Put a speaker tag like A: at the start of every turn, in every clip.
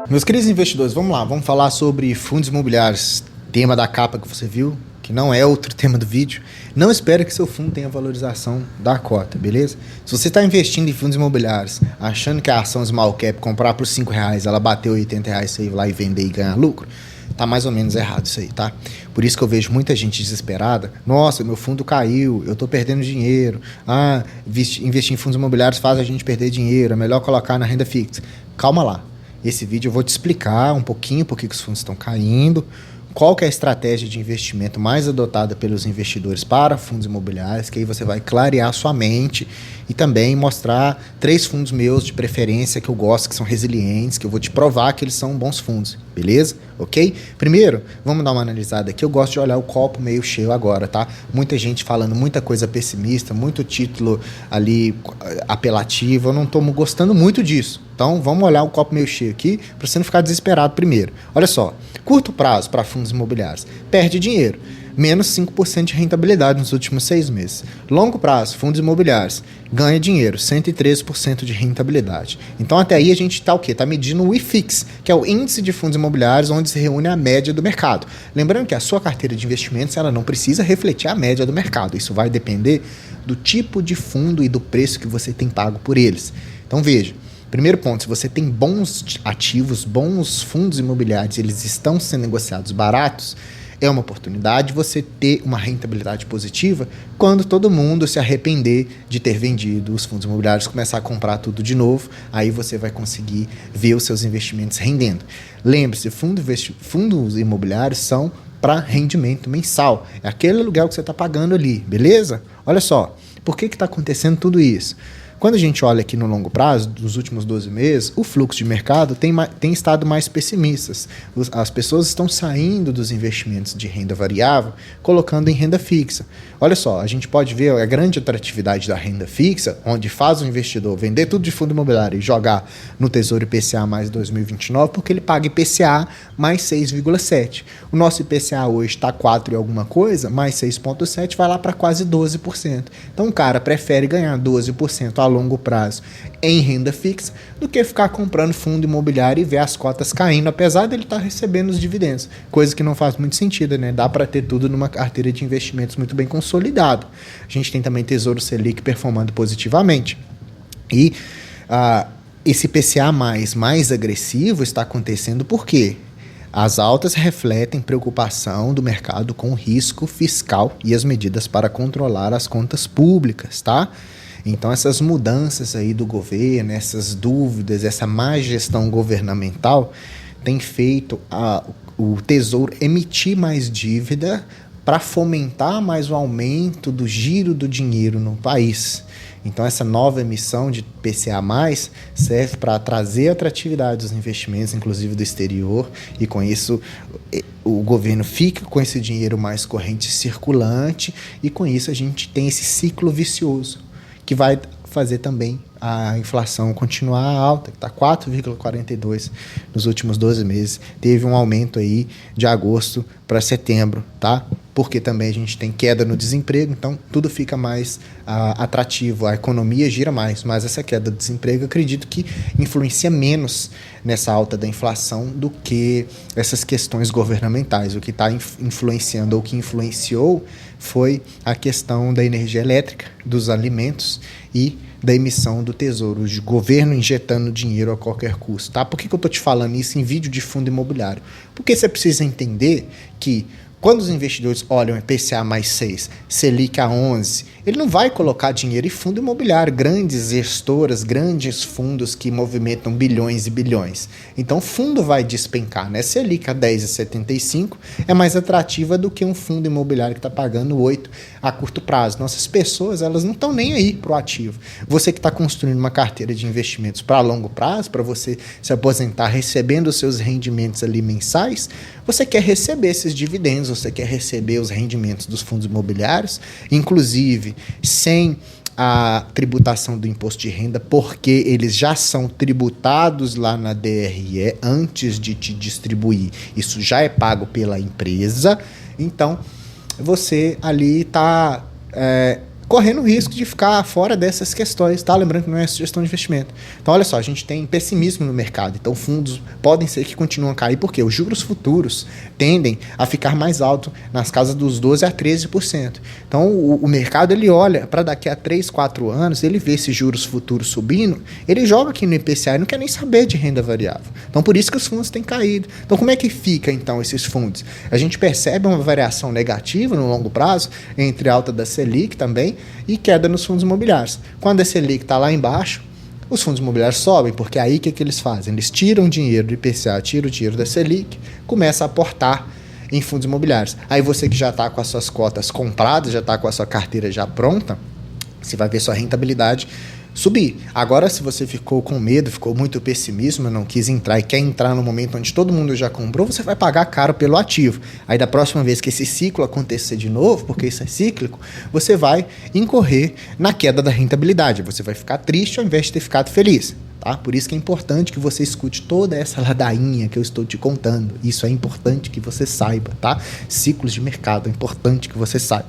A: Meus queridos investidores, vamos lá, vamos falar sobre fundos imobiliários, tema da capa que você viu, que não é outro tema do vídeo. Não espere que seu fundo tenha valorização da cota, beleza? Se você está investindo em fundos imobiliários, achando que a ação small cap, comprar por R$5, ela bateu R$80, você ir lá e vender e ganhar lucro, tá mais ou menos errado isso aí, tá? Por isso que eu vejo muita gente desesperada. Nossa, meu fundo caiu, eu tô perdendo dinheiro. Investir em fundos imobiliários faz a gente perder dinheiro, é melhor colocar na renda fixa. Calma lá. Esse vídeo eu vou te explicar um pouquinho por que os fundos estão caindo, qual que é a estratégia de investimento mais adotada pelos investidores para fundos imobiliários, que aí você vai clarear sua mente e também mostrar 3 fundos meus de preferência que eu gosto, que são resilientes, que eu vou te provar que eles são bons fundos, beleza? Ok? Primeiro, vamos dar uma analisada aqui. Eu gosto de olhar o copo meio cheio agora, tá? Muita gente falando muita coisa pessimista, muito título ali apelativo, eu não tô gostando muito disso. Então, vamos olhar o copo meio cheio aqui para você não ficar desesperado primeiro. Olha só, curto prazo para fundos imobiliários, perde dinheiro, menos 5% de rentabilidade nos últimos 6 meses. Longo prazo, fundos imobiliários, ganha dinheiro, 113% de rentabilidade. Então, até aí a gente está o quê? Está medindo o IFIX, que é o índice de fundos imobiliários, onde se reúne a média do mercado. Lembrando que a sua carteira de investimentos ela não precisa refletir a média do mercado. Isso vai depender do tipo de fundo e do preço que você tem pago por eles. Então, veja. Primeiro ponto, se você tem bons ativos, bons fundos imobiliários, eles estão sendo negociados baratos, é uma oportunidade você ter uma rentabilidade positiva quando todo mundo se arrepender de ter vendido os fundos imobiliários, começar a comprar tudo de novo, aí você vai conseguir ver os seus investimentos rendendo. Lembre-se, fundos imobiliários são para rendimento mensal, é aquele aluguel que você está pagando ali, beleza? Olha só, por que está acontecendo tudo isso? Quando a gente olha aqui no longo prazo, dos últimos 12 meses, o fluxo de mercado tem estado mais pessimistas. As pessoas estão saindo dos investimentos de renda variável, colocando em renda fixa. Olha só, a gente pode ver a grande atratividade da renda fixa, onde faz o investidor vender tudo de fundo imobiliário e jogar no Tesouro IPCA mais 2029, porque ele paga IPCA mais 6,7. O nosso IPCA hoje está 4 e alguma coisa, mais 6,7 vai lá para quase 12%. Então o cara prefere ganhar 12% a longo prazo em renda fixa do que ficar comprando fundo imobiliário e ver as cotas caindo, apesar dele estar recebendo os dividendos, coisa que não faz muito sentido, né? Dá para ter tudo numa carteira de investimentos muito bem consolidada. A gente tem também Tesouro Selic performando positivamente. E esse PCA mais agressivo está acontecendo por quê? As altas refletem preocupação do mercado com o risco fiscal e as medidas para controlar as contas públicas, tá? Então, essas mudanças aí do governo, essas dúvidas, essa má gestão governamental tem feito o Tesouro emitir mais dívida para fomentar mais o aumento do giro do dinheiro no país. Então, essa nova emissão de PCA+, serve para trazer atratividade dos investimentos, inclusive do exterior, e com isso o governo fica com esse dinheiro mais corrente circulante, e com isso a gente tem esse ciclo vicioso, que vai fazer também a inflação continuar alta, que está 4,42 nos últimos 12 meses. Teve um aumento aí de agosto para setembro, tá? Porque também a gente tem queda no desemprego, então tudo fica mais atrativo, a economia gira mais, mas essa queda do desemprego eu acredito que influencia menos nessa alta da inflação do que essas questões governamentais. O que está influenciando, ou que influenciou, foi a questão da energia elétrica, dos alimentos e da emissão do tesouro, de governo injetando dinheiro a qualquer custo, tá? Por que eu estou te falando isso em vídeo de fundo imobiliário? Porque você precisa entender que quando os investidores olham IPCA mais 6, Selic a 11, ele não vai colocar dinheiro em fundo imobiliário, grandes gestoras, grandes fundos que movimentam bilhões e bilhões. Então o fundo vai despencar, né? Selic a 10,75 é mais atrativa do que um fundo imobiliário que está pagando 8 a curto prazo. Nossas pessoas, elas não estão nem aí para o ativo. Você que está construindo uma carteira de investimentos para longo prazo, para você se aposentar recebendo os seus rendimentos ali mensais, você quer receber esses dividendos, você quer receber os rendimentos dos fundos imobiliários, inclusive sem a tributação do imposto de renda, porque eles já são tributados lá na DRE antes de te distribuir. Isso já é pago pela empresa, então você ali está correndo o risco de ficar fora dessas questões, tá? Lembrando que não é sugestão de investimento. Então, olha só, a gente tem pessimismo no mercado. Então, fundos podem ser que continuem a cair, porque os juros futuros tendem a ficar mais alto nas casas dos 12% a 13%. Então, o mercado, ele olha para daqui a 3, 4 anos, ele vê esses juros futuros subindo, ele joga aqui no IPCA e não quer nem saber de renda variável. Então, por isso que os fundos têm caído. Então, como é que fica, então, esses fundos? A gente percebe uma variação negativa no longo prazo, entre alta da Selic também e queda nos fundos imobiliários. Quando a Selic está lá embaixo, os fundos imobiliários sobem, porque aí o que eles fazem? Eles tiram dinheiro do IPCA, tiram o dinheiro da Selic, começam a aportar em fundos imobiliários. Aí você que já está com as suas cotas compradas, já está com a sua carteira já pronta, você vai ver sua rentabilidade subir. Agora, se você ficou com medo, ficou muito pessimismo, não quis entrar e quer entrar no momento onde todo mundo já comprou, você vai pagar caro pelo ativo. Aí da próxima vez que esse ciclo acontecer de novo, porque isso é cíclico, você vai incorrer na queda da rentabilidade. Você vai ficar triste ao invés de ter ficado feliz. Tá? Por isso que é importante que você escute toda essa ladainha que eu estou te contando. Isso é importante que você saiba, tá? Ciclos de mercado, é importante que você saiba.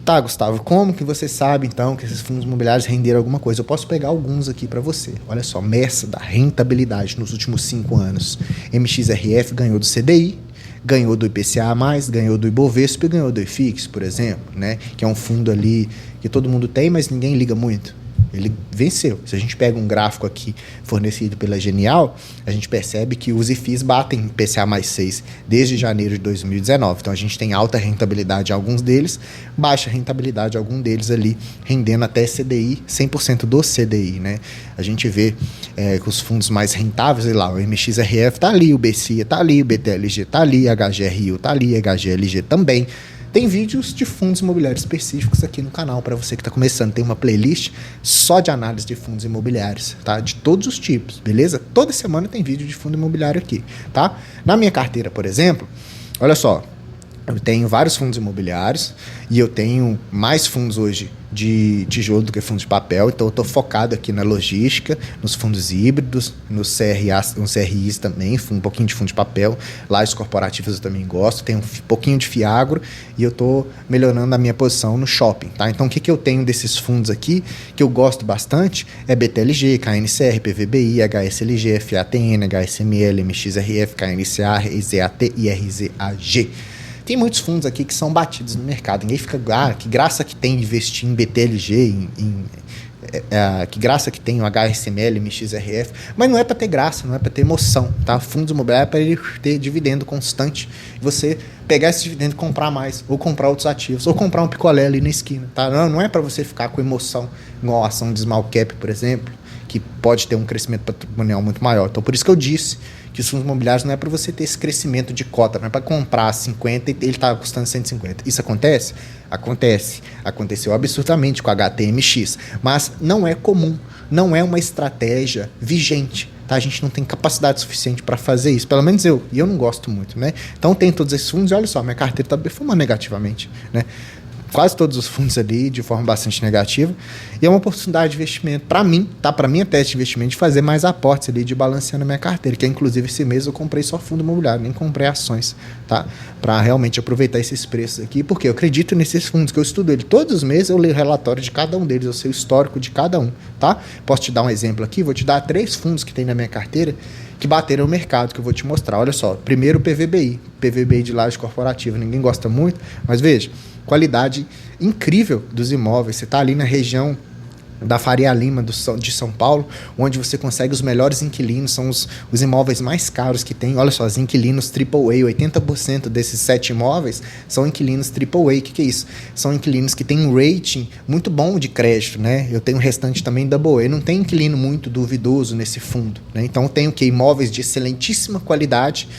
A: Tá, Gustavo, como que você sabe, então, que esses fundos imobiliários renderam alguma coisa? Eu posso pegar alguns aqui para você. Olha só, Messa da rentabilidade nos últimos 5 anos. MXRF ganhou do CDI, ganhou do IPCA+, ganhou do Ibovespa e ganhou do IFIX, por exemplo, né? Que é um fundo ali que todo mundo tem, mas ninguém liga muito. Ele venceu. Se a gente pega um gráfico aqui fornecido pela Genial, a gente percebe que os IFIs batem IPCA mais 6 desde janeiro de 2019. Então a gente tem alta rentabilidade em alguns deles, baixa rentabilidade em algum deles ali, rendendo até CDI, 100% do CDI, né? A gente vê que os fundos mais rentáveis, sei lá, o MXRF tá ali, o BCIA tá ali, o BTLG tá ali, a HGRU tá ali, a HGLG também. Tem vídeos de fundos imobiliários específicos aqui no canal para você que está começando. Tem uma playlist só de análise de fundos imobiliários, tá? De todos os tipos, beleza? Toda semana tem vídeo de fundo imobiliário aqui, tá? Na minha carteira, por exemplo, olha só, eu tenho vários fundos imobiliários e eu tenho mais fundos hoje de tijolo do que fundos de papel, então eu estou focado aqui na logística, nos fundos híbridos, nos CRIs também, um pouquinho de fundo de papel, lajes corporativas eu também gosto, tenho um pouquinho de Fiagro e eu estou melhorando a minha posição no shopping, tá? Então o que eu tenho desses fundos aqui, que eu gosto bastante, é BTLG, KNCR, PVBI, HSLG, FATN, HSML, MXRF, KNCA, RZAT e RZAG. Tem muitos fundos aqui que são batidos no mercado. Ninguém fica, que graça que tem investir em BTLG, que graça que tem o HSML, MXRF, mas não é para ter graça, não é para ter emoção, tá? Fundos imobiliários é para ele ter dividendo constante, você pegar esse dividendo e comprar mais, ou comprar outros ativos, ou comprar um picolé ali na esquina, tá? Não é para você ficar com emoção, igual a ação de small cap, por exemplo, que pode ter um crescimento patrimonial muito maior. Então, por isso que eu disse que os fundos imobiliários não é para você ter esse crescimento de cota, não é para comprar 50 e ele está custando 150. Isso acontece? Acontece. Aconteceu absurdamente com a HTMX, mas não é comum, não é uma estratégia vigente. Tá? A gente não tem capacidade suficiente para fazer isso, pelo menos eu, e eu não gosto muito, né? Então tem todos esses fundos e olha só, minha carteira está performando negativamente, né? Quase todos os fundos ali de forma bastante negativa, e é uma oportunidade de investimento para mim, tá? Para mim é teste de investimento de fazer mais aportes ali, de balancear na minha carteira, que inclusive esse mês eu comprei só fundo imobiliário, nem comprei ações, tá? Para realmente aproveitar esses preços aqui, porque eu acredito nesses fundos, que eu estudo ele todos os meses, eu leio o relatório de cada um deles, eu sei o histórico de cada um, tá? Posso te dar um exemplo aqui, vou te dar 3 fundos que tem na minha carteira que bateram o mercado, que eu vou te mostrar. Olha só, primeiro o PVBI de laje corporativa, ninguém gosta muito, mas veja, qualidade incrível dos imóveis. Você está ali na região da Faria Lima de São Paulo, onde você consegue os melhores inquilinos, são os imóveis mais caros que tem. Olha só, os inquilinos AAA, 80% desses 7 imóveis são inquilinos AAA. O que é isso? São inquilinos que têm um rating muito bom de crédito, né? Eu tenho o restante também AA. Não tem inquilino muito duvidoso nesse fundo, né? Então eu tenho imóveis de excelentíssima qualidade,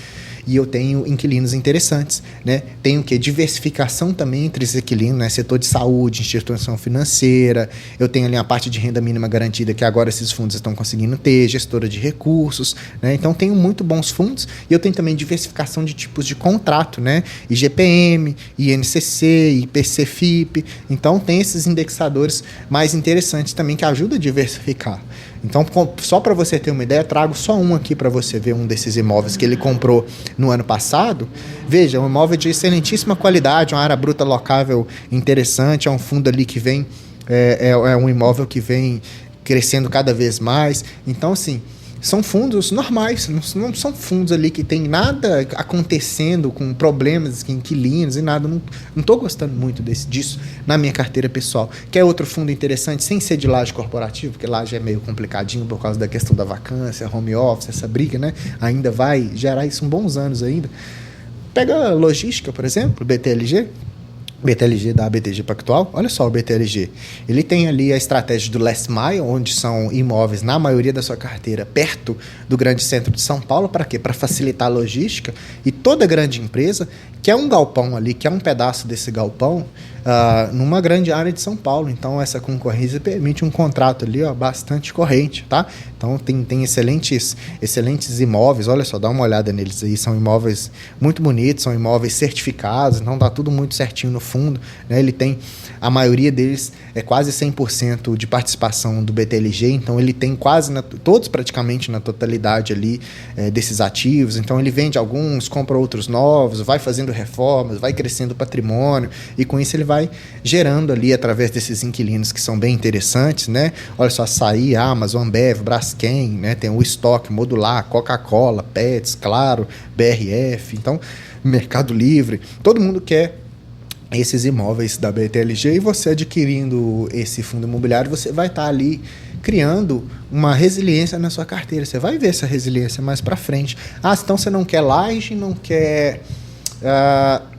A: e eu tenho inquilinos interessantes, né? Tenho diversificação também entre esses inquilinos, né? Setor de saúde, instituição financeira, eu tenho ali a parte de renda mínima garantida que agora esses fundos estão conseguindo ter, gestora de recursos, né? Então tenho muito bons fundos e eu tenho também diversificação de tipos de contrato, né? IGPM, INCC, IPC-FIP, então tem esses indexadores mais interessantes também que ajudam a diversificar. Então, só para você ter uma ideia, trago só um aqui para você ver um desses imóveis que ele comprou no ano passado, veja, um imóvel de excelentíssima qualidade, uma área bruta locável interessante, é um fundo ali que vem, é um imóvel que vem crescendo cada vez mais. Então, assim, são fundos normais, não são fundos ali que tem nada acontecendo com problemas, inquilinos e nada. Não estou gostando muito disso na minha carteira pessoal. Quer outro fundo interessante, sem ser de laje corporativo, porque laje é meio complicadinho por causa da questão da vacância, home office, essa briga, né? Ainda vai gerar isso uns bons anos ainda. Pega a logística, por exemplo, BTLG. BTLG da BTG Pactual, olha só o BTLG. Ele tem ali a estratégia do Last Mile, onde são imóveis, na maioria da sua carteira, perto do grande centro de São Paulo. Para quê? Para facilitar a logística. E toda grande empresa quer um galpão ali, quer um pedaço desse galpão numa grande área de São Paulo. Então, essa concorrência permite um contrato ali, ó, bastante corrente, tá? Então, tem excelentes imóveis. Olha só, dá uma olhada neles aí. São imóveis muito bonitos, são imóveis certificados, então tá tudo muito certinho no fundo, né? Ele tem, a maioria deles é quase 100% de participação do BTLG, então ele tem todos praticamente na totalidade ali desses ativos. Então ele vende alguns, compra outros novos, vai fazendo reformas, vai crescendo o patrimônio, e com isso ele vai gerando ali através desses inquilinos que são bem interessantes, né? Olha só, Açaí, Amazon, Ambev, Braskem, né? Tem o estoque modular, Coca-Cola, Pets, Claro, BRF, então Mercado Livre, todo mundo quer esses imóveis da BTLG, e você adquirindo esse fundo imobiliário, você vai estar ali criando uma resiliência na sua carteira. Você vai ver essa resiliência mais para frente. Então você não quer laje, não quer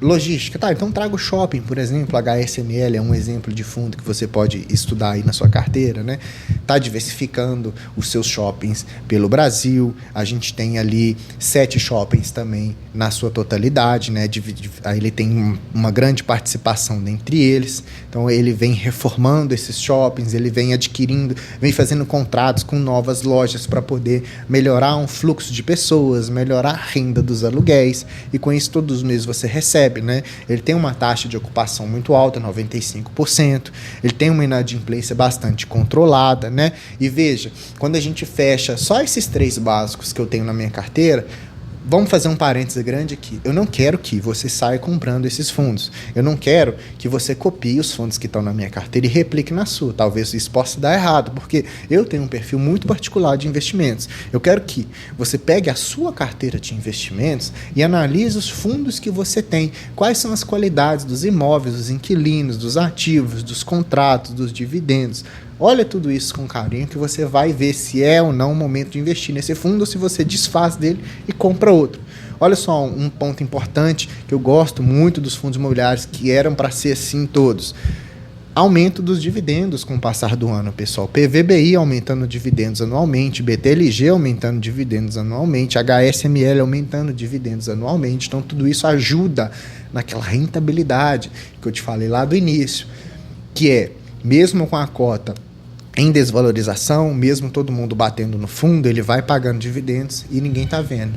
A: logística. Tá, então traga o shopping, por exemplo. HSML é um exemplo de fundo que você pode estudar aí na sua carteira, né? Tá diversificando os seus shoppings pelo Brasil. A gente tem ali 7 shoppings também na sua totalidade, né? Aí ele tem uma grande participação dentre eles. Então ele vem reformando esses shoppings, ele vem adquirindo, vem fazendo contratos com novas lojas para poder melhorar um fluxo de pessoas, melhorar a renda dos aluguéis, e com isso todos os meses você recebe, né? Ele tem uma taxa de ocupação muito alta, 95%. Ele tem uma inadimplência bastante controlada, né? E veja, quando a gente fecha só esses 3 básicos que eu tenho na minha carteira, vamos fazer um parêntese grande aqui. Eu não quero que você saia comprando esses fundos. Eu não quero que você copie os fundos que estão na minha carteira e replique na sua. Talvez isso possa dar errado, porque eu tenho um perfil muito particular de investimentos. Eu quero que você pegue a sua carteira de investimentos e analise os fundos que você tem. Quais são as qualidades dos imóveis, dos inquilinos, dos ativos, dos contratos, dos dividendos. Olha tudo isso com carinho, que você vai ver se é ou não o momento de investir nesse fundo, ou se você desfaz dele e compra outro. Olha só um ponto importante, que eu gosto muito dos fundos imobiliários, que eram para ser assim todos. Aumento dos dividendos com o passar do ano, pessoal. PVBI aumentando dividendos anualmente, BTLG aumentando dividendos anualmente, HSML aumentando dividendos anualmente. Então, tudo isso ajuda naquela rentabilidade que eu te falei lá do início, que é, mesmo com a cota em desvalorização, mesmo todo mundo batendo no fundo, ele vai pagando dividendos e ninguém está vendo.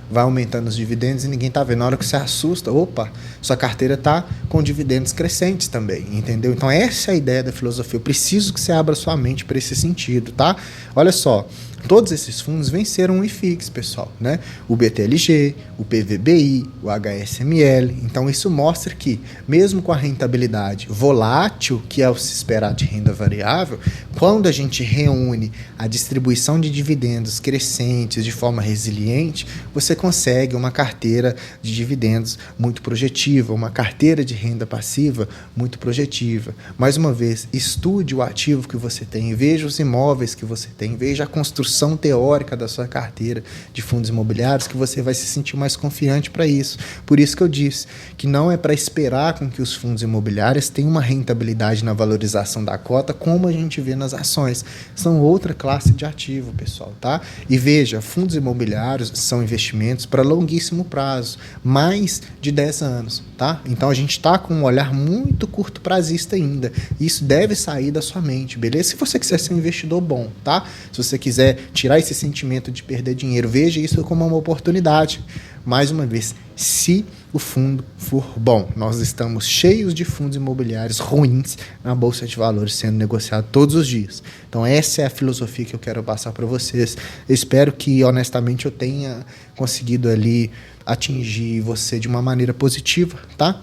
A: Vai aumentando os dividendos e ninguém está vendo. Na hora que você assusta, opa, sua carteira está com dividendos crescentes também, entendeu? Então essa é a ideia da filosofia. Eu preciso que você abra sua mente para esse sentido, tá? Olha só, todos esses fundos venceram um IFIX, pessoal, né? O BTLG, o PVBI, o HSML. Então isso mostra que, mesmo com a rentabilidade volátil, que é o se esperar de renda variável, quando a gente reúne a distribuição de dividendos crescentes de forma resiliente, você consegue uma carteira de dividendos muito projetiva, uma carteira de renda passiva muito projetiva. Mais uma vez, estude o ativo que você tem, veja os imóveis que você tem, veja a construção teórica da sua carteira de fundos imobiliários, que você vai se sentir mais confiante para isso. Por isso que eu disse que não é para esperar com que os fundos imobiliários tenham uma rentabilidade na valorização da cota, como a gente vê nas ações. São outra classe de ativo, pessoal, tá? E veja, fundos imobiliários são investimentos para longuíssimo prazo, mais de 10 anos, tá? Então a gente está com um olhar muito curto prazista ainda. Isso deve sair da sua mente, beleza? Se você quiser ser um investidor bom, tá? Se você quiser tirar esse sentimento de perder dinheiro, veja isso como uma oportunidade. Mais uma vez, se o fundo for bom, nós estamos cheios de fundos imobiliários ruins na Bolsa de Valores sendo negociado todos os dias. Então essa é a filosofia que eu quero passar para vocês. Eu espero que, honestamente, eu tenha conseguido ali atingir você de uma maneira positiva, tá?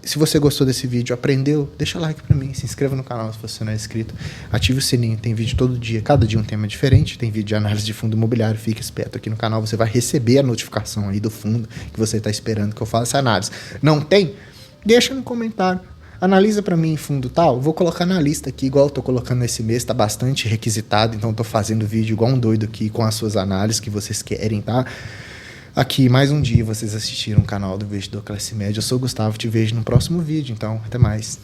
A: Se você gostou desse vídeo, aprendeu, deixa like pra mim, se inscreva no canal se você não é inscrito, ative o sininho, tem vídeo todo dia, cada dia um tema diferente, tem vídeo de análise de fundo imobiliário, fique esperto aqui no canal, você vai receber a notificação aí do fundo que você está esperando que eu faça essa análise. Não tem? Deixa no comentário, analisa pra mim fundo tal, vou colocar na lista aqui, igual eu tô colocando nesse mês, tá bastante requisitado, então eu tô fazendo vídeo igual um doido aqui com as suas análises que vocês querem, tá? Aqui, mais um dia, vocês assistiram o canal do Investidor Classe Média. Eu sou o Gustavo, te vejo no próximo vídeo, então, até mais.